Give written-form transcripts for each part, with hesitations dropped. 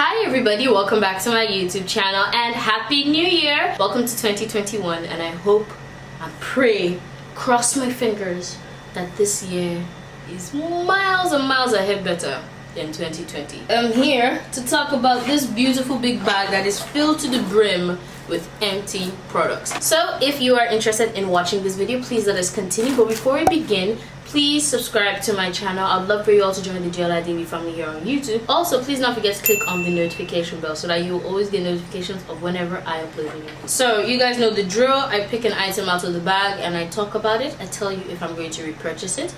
Hi everybody, welcome back to my YouTube channel and Happy New Year! Welcome to 2021 and I hope and pray, cross my fingers, that this year is miles and miles ahead better than 2020. I'm here to talk about this beautiful big bag that is filled to the brim with empty products. So if you are interested in watching this video, please let us continue. But before we begin, please subscribe to my channel. I'd love for you all to join the Deola Adebiyi family here on YouTube. Also, please don't forget to click on the notification bell so that you will always get notifications of whenever I upload a video. So you guys know the drill. I pick an item out of the bag and I talk about it. I tell you if I'm going to repurchase it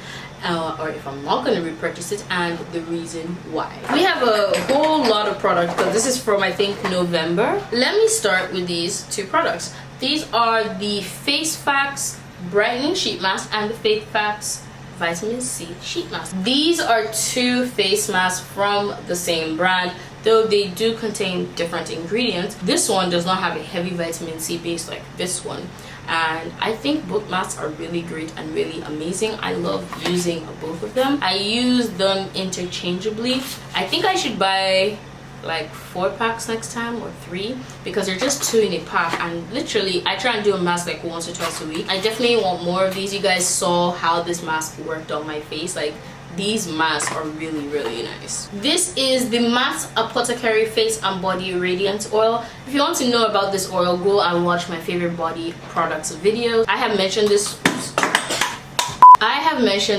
or if I'm not going to repurchase it and the reason why. We have a whole lot of products, but this is from I think November. Let me start with these two products. These are the Face Facts Brightening Sheet Mask and the Face Facts Vitamin C Sheet Mask. These are two face masks from the same brand, though they do contain different ingredients. This one does not have a heavy vitamin C base like this one, and I think both masks are really great and really amazing. I love using both of them. I use them interchangeably. I think I should buy like 4 packs next time or 3 because they're just 2 in a pack, and literally I try and do a mask like once or twice a week. I definitely want more of these. You guys saw how this mask worked on my face. Like, these masks are really nice. This is the Matte Apothecary Face and Body Radiant Oil. If you want to know about this oil, go and watch my favorite body products videos. I have mentioned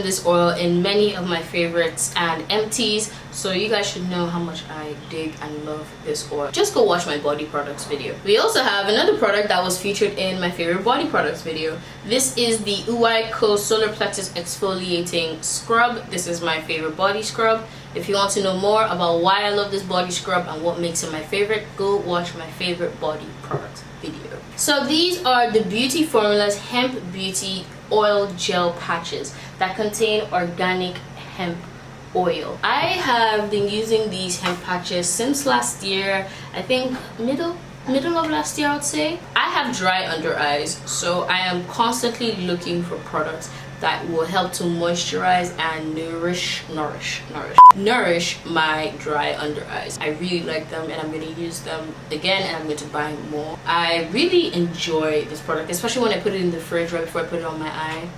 this oil in many of my favorites and empties, so you guys should know how much I dig and love this oil. Just go watch my body products video. We also have another product that was featured in my favorite body products video. This is the Co Solar Plexus Exfoliating Scrub. This is my favorite body scrub. If you want to know more about why I love this body scrub and what makes it my favorite, go watch my favorite body product video. So these are the Beauty Formulas Hemp Beauty Oil Gel Patches that contain organic hemp oil. I have been using these hemp patches since last year. I think middle of last year, I would say. I have dry under eyes, so I am constantly looking for products that will help to moisturize and nourish my dry under eyes. I really like them and I'm going to use them again, and I'm going to buy more. I really enjoy this product, especially when I put it in the fridge right before I put it on my eye.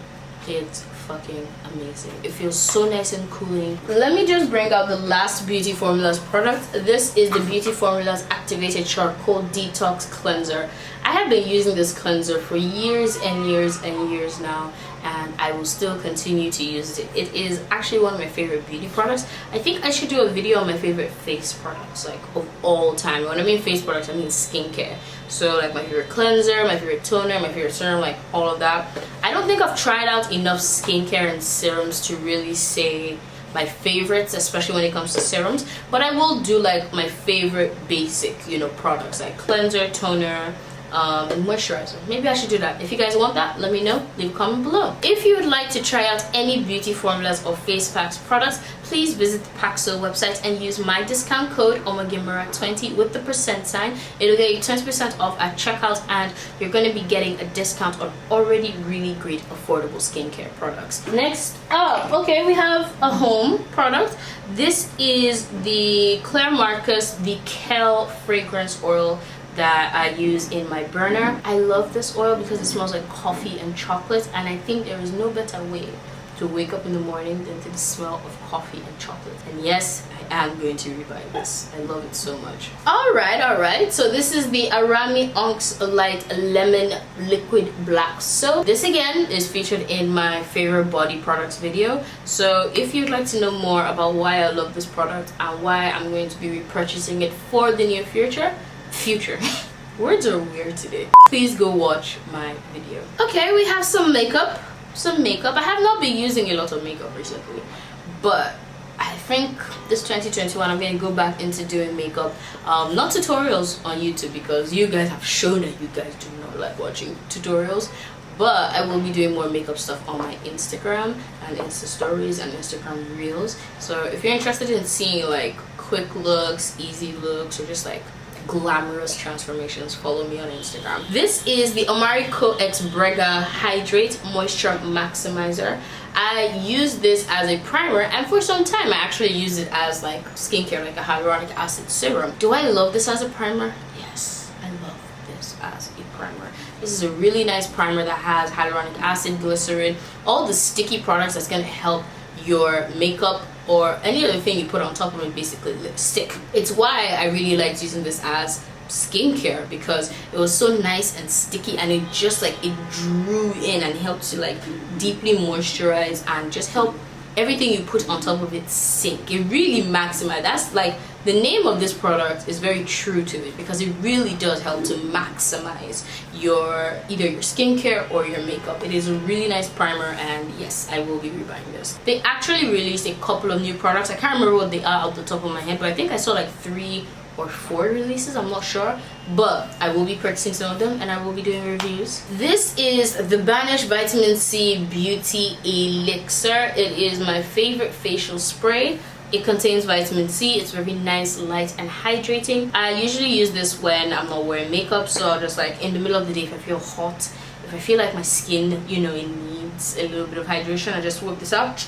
It's fucking amazing. It feels so nice and cooling. Let me just bring out the last Beauty Formulas product. This is the Beauty Formulas Activated Charcoal Detox Cleanser. I have been using this cleanser for years and years and years now, and I will still continue to use it. It is actually one of my favorite beauty products. I think I should do a video on my favorite face products, like of all time. When I mean face products, I mean skincare. So like my favorite cleanser, my favorite toner, my favorite serum, like all of that. I don't think I've tried out enough skincare and serums to really say my favorites, especially when it comes to serums, but I will do like my favorite basic, products like cleanser, toner, and moisturizer. Maybe I should do that. If you guys want that, let me know. Leave a comment below. If you would like to try out any Beauty Formulas or Face Facts products, please visit the Paxo website and use my discount code OMAGIMARA20 with the %. It'll get you 20% off at checkout, and you're going to be getting a discount on already really great affordable skincare products. Next up, okay, we have a home product. This is the Claire Marcus the Kale Fragrance Oil that I use in my burner. I love this oil because it smells like coffee and chocolate, and I think there is no better way to wake up in the morning than to the smell of coffee and chocolate. And yes, I am going to rebuy this. I love it so much. Alright, so this is the Arami Onks Light Lemon Liquid Black Soap. This again is featured in my favorite body products video. So if you'd like to know more about why I love this product and why I'm going to be repurchasing it for the near future, words are weird today, please go watch my video. Okay, we have some makeup. I have not been using a lot of makeup recently, but I think this 2021 I'm going to go back into doing makeup. Not tutorials on YouTube because you guys have shown that you guys do not like watching tutorials, but I will be doing more makeup stuff on my Instagram and Insta stories and Instagram reels. So if you're interested in seeing like quick looks, easy looks, or just like glamorous transformations, follow me on Instagram. This is the Omari Co X Brega Hydrate Moisture Maximizer. I use this as a primer, and for some time I actually use it as like skincare, like a hyaluronic acid serum. Do I love this as a primer? Yes, I love this as a primer. This is a really nice primer that has hyaluronic acid, glycerin, all the sticky products that's going to help your makeup or any other thing you put on top of it basically stick. It's why I really liked using this as skincare, because it was so nice and sticky, and it just like it drew in and helped to like deeply moisturize and just help everything you put on top of it sink. It really maximized. That's like the name of this product is very true to it, because it really does help to maximize your either your skincare or your makeup. It is a really nice primer, and yes, I will be rebuying this. They actually released a couple of new products. I can't remember what they are off the top of my head, but I think I saw like 3 or 4 releases, I'm not sure, but I will be purchasing some of them and I will be doing reviews. This is the Banish Vitamin C Beauty Elixir. It is my favorite facial spray. It contains vitamin C. It's very nice, light, and hydrating. I usually use this when I'm not wearing makeup, so I'll just like in the middle of the day, if I feel hot, if I feel like my skin, you know, it needs a little bit of hydration, I just whip this out.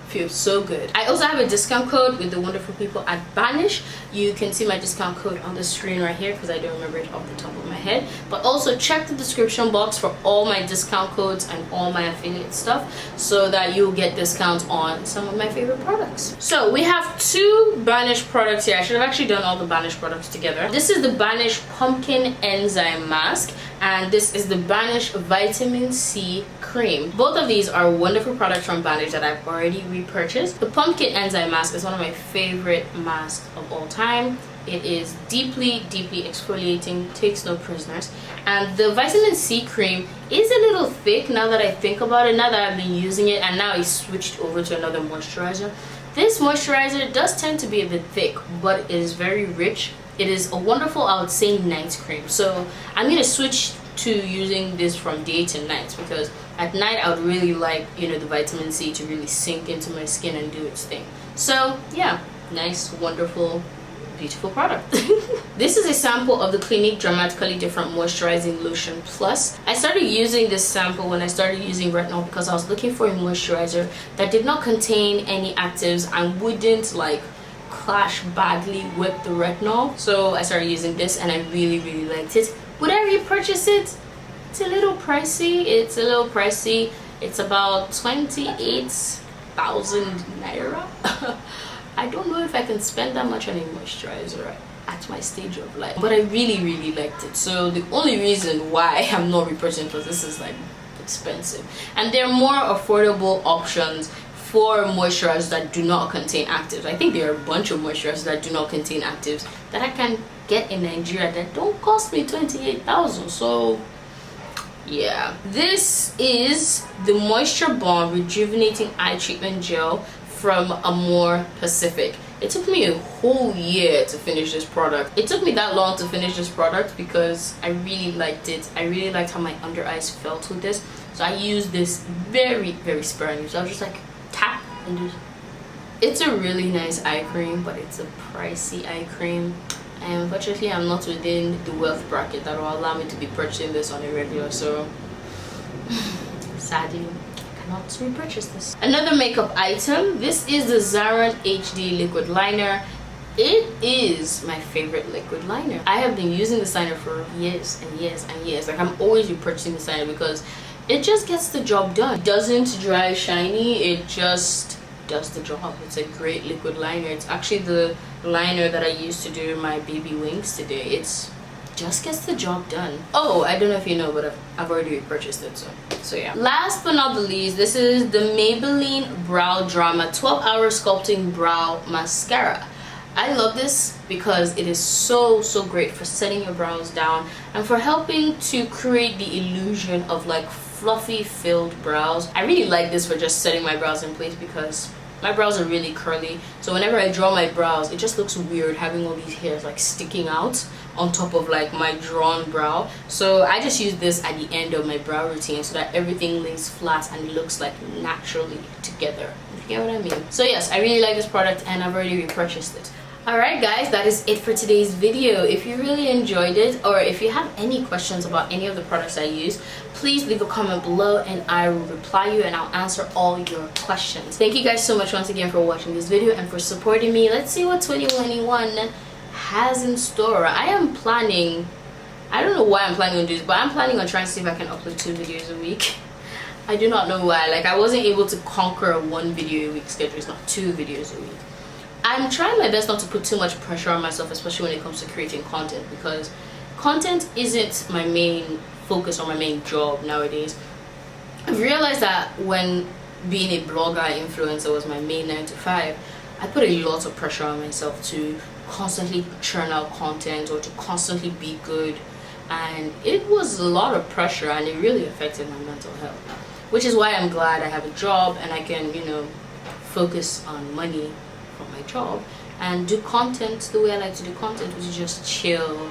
Feels so good. I also have a discount code with the wonderful people at Banish. You can see my discount code on the screen right here, because I don't remember it off the top of my head, but also check the description box for all my discount codes and all my affiliate stuff, so that you'll get discounts on some of my favorite products. So we have 2 Banish products here. I should have actually done all the Banish products together. This is the Banish Pumpkin Enzyme Mask, and this is the Banish Vitamin C Cream. Both of these are wonderful products from Banish that I've already repurchased. The Pumpkin Enzyme Mask is one of my favorite masks of all time. It is deeply exfoliating, takes no prisoners, and the Vitamin C Cream is a little thick now that I think about it, now that I've been using it, and now I switched over to another moisturizer. This moisturizer does tend to be a bit thick, but it is very rich. It is a wonderful, I would say, night cream. So I'm going to switch to using this from day to night, because at night I would really like, you know, the vitamin C to really sink into my skin and do its thing. So yeah, nice, wonderful, beautiful product. This is a sample of the Clinique Dramatically Different Moisturizing Lotion Plus. I started using this sample when I started using retinol, because I was looking for a moisturizer that did not contain any actives and wouldn't like clash badly with the retinol. So I started using this and I really liked it. Would I repurchase it? It's a little pricey. It's about 28,000 naira. I don't know if I can spend that much on a moisturizer at my stage of life, but I really liked it. So the only reason why I'm not repurchasing it, because this is like expensive, and there are more affordable options for moisturizers that do not contain actives. I think there are a bunch of moisturizers that do not contain actives that I can get in Nigeria that don't cost me 28,000. So yeah, this is the Moisture Bomb Rejuvenating Eye Treatment Gel from Amore Pacific. It took me a whole year to finish this product. It took me that long to finish this product because I really liked it. I really liked how my under eyes felt with this. So I used this very sparingly. So I was just like tap and do. It's a really nice eye cream, but it's a pricey eye cream. And unfortunately, I'm not within the wealth bracket that will allow me to be purchasing this on a regular. So sadly, not to repurchase this. Another makeup item. This is the Zaran HD liquid liner. It is my favorite liquid liner. I have been using this liner for years and years. Like, I'm always repurchasing this liner because it just gets the job done. It doesn't dry shiny, it just does the job. It's a great liquid liner. It's actually the liner that I used to do my baby wings today. It's just gets the job done. Oh, I don't know if you know, but I've already repurchased it, so yeah. Last but not the least, this is the Maybelline Brow Drama 12-Hour Sculpting Brow Mascara. I love this because it is so great for setting your brows down and for helping to create the illusion of like fluffy filled brows. I really like this for just setting my brows in place because my brows are really curly, so whenever I draw my brows, it just looks weird having all these hairs like sticking out on top of like my drawn brow. So I just use this at the end of my brow routine so that everything lays flat and looks like naturally together. You get what I mean? So yes, I really like this product and I've already repurchased it. Alright guys, that is it for today's video. If you really enjoyed it, or if you have any questions about any of the products I use, please leave a comment below and I will reply you and I'll answer all your questions. Thank you guys so much once again for watching this video and for supporting me. Let's see what 2021 has in store. I don't know why I'm planning on doing this, but I'm planning on trying to see if I can upload 2 videos a week. I do not know why. Like, I wasn't able to conquer a 1 video a week schedule. It's not 2 videos a week. I'm trying my best not to put too much pressure on myself, especially when it comes to creating content, because content isn't my main focus or my main job nowadays. I've realized that when being a blogger influencer was my main 9 to 5, I put a lot of pressure on myself to constantly churn out content or to constantly be good, and it was a lot of pressure and it really affected my mental health, which is why I'm glad I have a job and I can, you know, focus on money from my job and do content the way I like to do content, which is just chill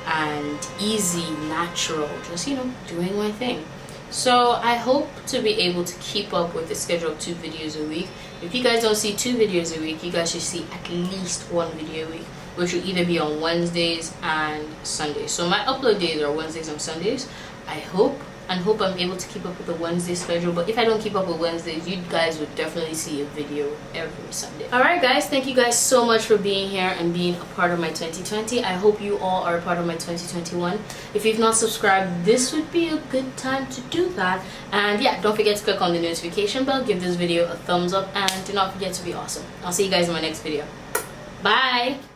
and easy, natural, just, you know, doing my thing. So I hope to be able to keep up with the schedule of 2 videos a week. If you guys don't see 2 videos a week, you guys should see at least 1 video a week, which will either be on Wednesdays and Sundays. So my upload days are Wednesdays and Sundays. I hope I'm able to keep up with the Wednesday schedule, but if I don't keep up with Wednesdays, you guys would definitely see a video every Sunday. Alright guys, thank you guys so much for being here and being a part of my 2020. I hope you all are a part of my 2021. If you've not subscribed, this would be a good time to do that. And yeah, don't forget to click on the notification bell, give this video a thumbs up, and do not forget to be awesome. I'll see you guys in my next video. Bye!